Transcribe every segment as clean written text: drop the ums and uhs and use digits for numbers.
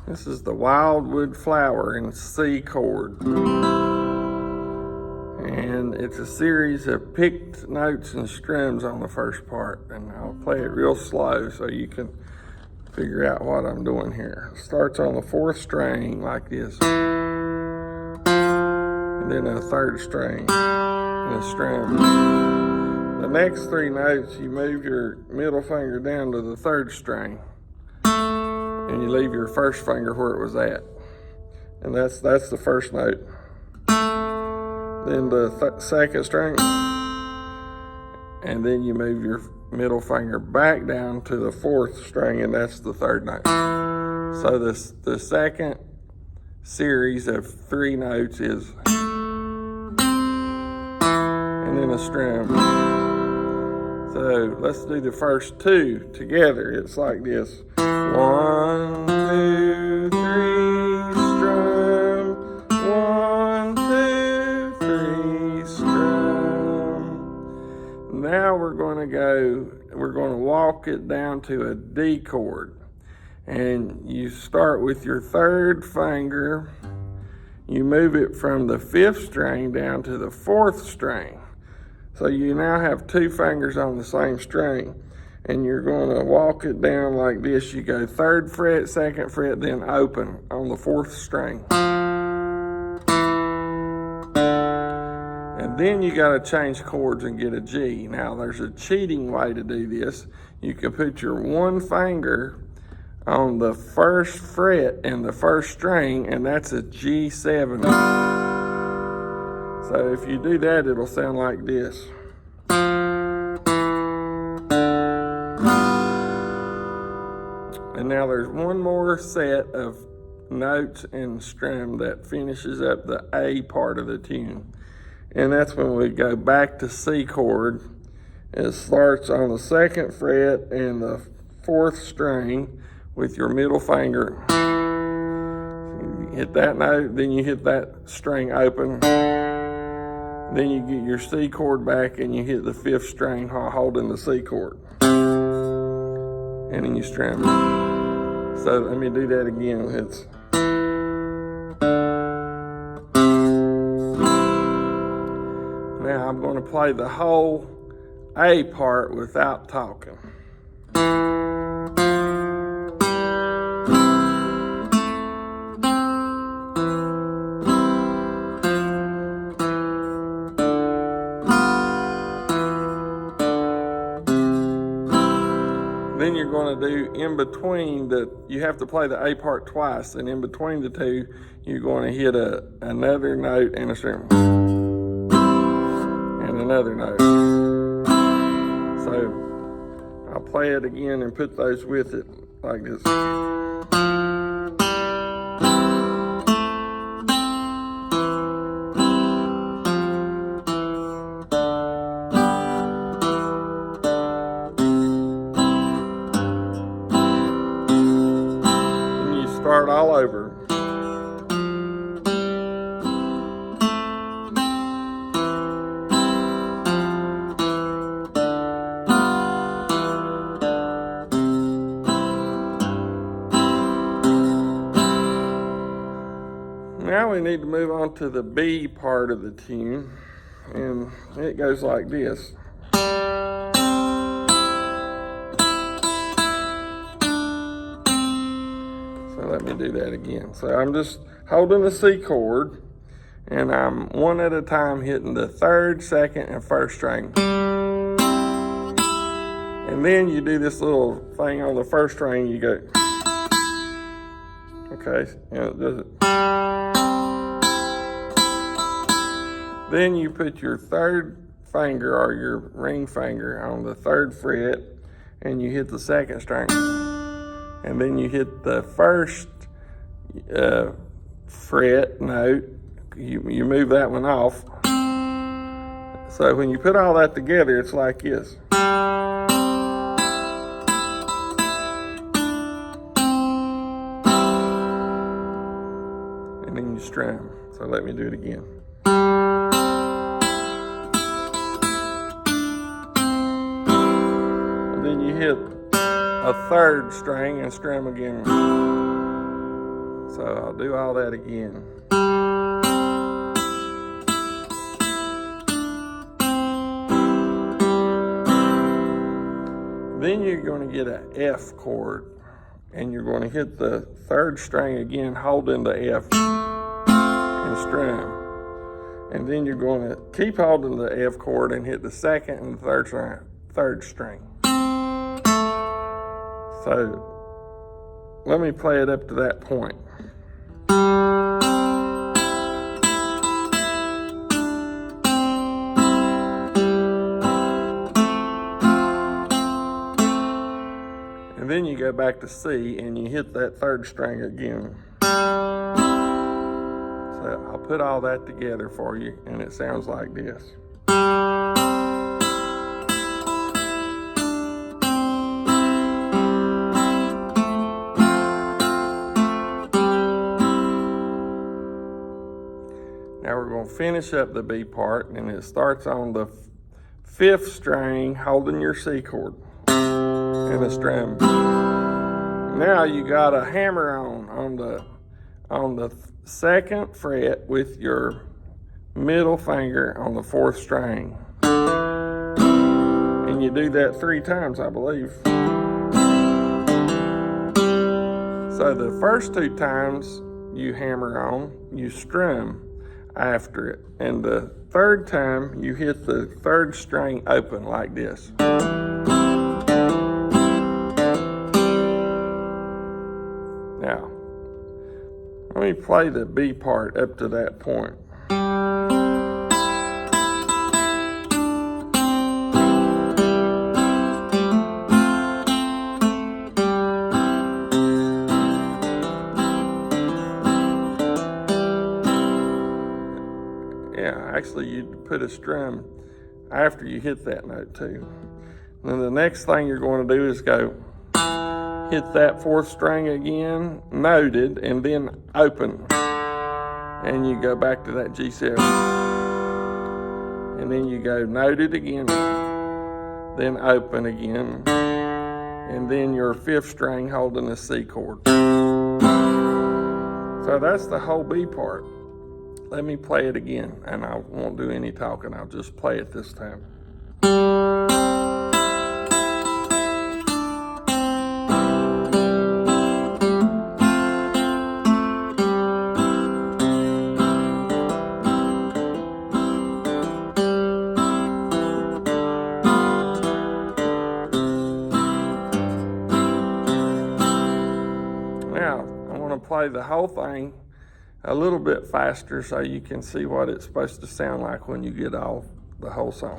This is the Wildwood Flower in C chord. And it's a series of picked notes and strums on the first part. And I'll play it real slow so you can figure out what I'm doing here. It starts on the fourth string like this. And then a third string and a strum. The next three notes, you move your middle finger down to the third string. And you leave your first finger where it was at. And that's the first note. Then the second string. And then you move your middle finger back down to the fourth string, and that's the third note. So the second series of three notes is, and then a strum. So let's do the first two together. It's like this. 1, 2, 3, strum. 1, 2, 3, strum. Now we're going to walk it down to a D chord. And you start with your third finger. You move it from the fifth string down to the fourth string. So you now have two fingers on the same string, and you're going to walk it down like this. You go third fret, second fret, then open on the fourth string. And then you got to change chords and get a G. Now there's a cheating way to do this. You can put your one finger on the first fret in the first string, and that's a G7. So if you do that, it'll sound like this. And now there's one more set of notes and strum that finishes up the A part of the tune. And that's when we go back to C chord. It starts on the second fret and the fourth string with your middle finger. You hit that note, then you hit that string open. Then you get your C chord back and you hit the fifth string while holding the C chord. And then you strum. So let me do that again. Now I'm going to play the whole A part without talking. Then you're going to do in between you have to play the A part twice, and in between the two, you're going to hit another note and a strum. And another note. So I'll play it again and put those with it like this. Start all over. Now we need to move on to the B part of the tune, and it goes like this. Let me do that again. So I'm just holding the C chord, and I'm one at a time hitting the third, second, and first string. And then you do this little thing on the first string, you go, okay, it does it. Then you put your third finger or your ring finger on the third fret, and you hit the second string. And then you hit the first fret note, you move that one off. So when you put all that together, it's like this. And then you strum. So let me do it again. And then you hit a third string and strum again. So I'll do all that again. Then you're going to get an F chord, and you're going to hit the third string again, holding the F and strum. And then you're going to keep holding the F chord and hit the second and the third string. So let me play it up to that point. And then you go back to C and you hit that third string again. So I'll put all that together for you, and it sounds like this. Now we're going to finish up the B part, and it starts on the 5th string, holding your C chord and a strum. Now you got a hammer on the 2nd fret with your middle finger on the 4th string, and you do that 3 times, I believe. So the first 2 times you hammer on, you strum after it, and the 3rd time you hit the 3rd string open like this. Now let me play the B part up to that point. Yeah, actually you'd put a strum after you hit that note too. And then the next thing you're going to do is go hit that 4th string again, noted, and then open. And you go back to that G7. And then you go noted again, then open again, and then your 5th string holding the C chord. So that's the whole B part. Let me play it again, and I won't do any talking, I'll just play it this time. Now, I want to play the whole thing a little bit faster so you can see what it's supposed to sound like when you get all the whole song.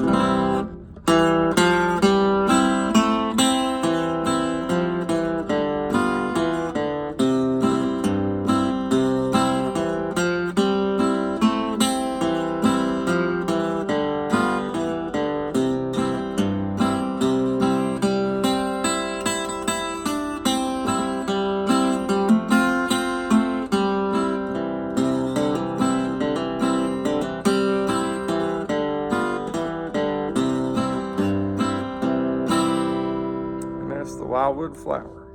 The Wildwood Flower.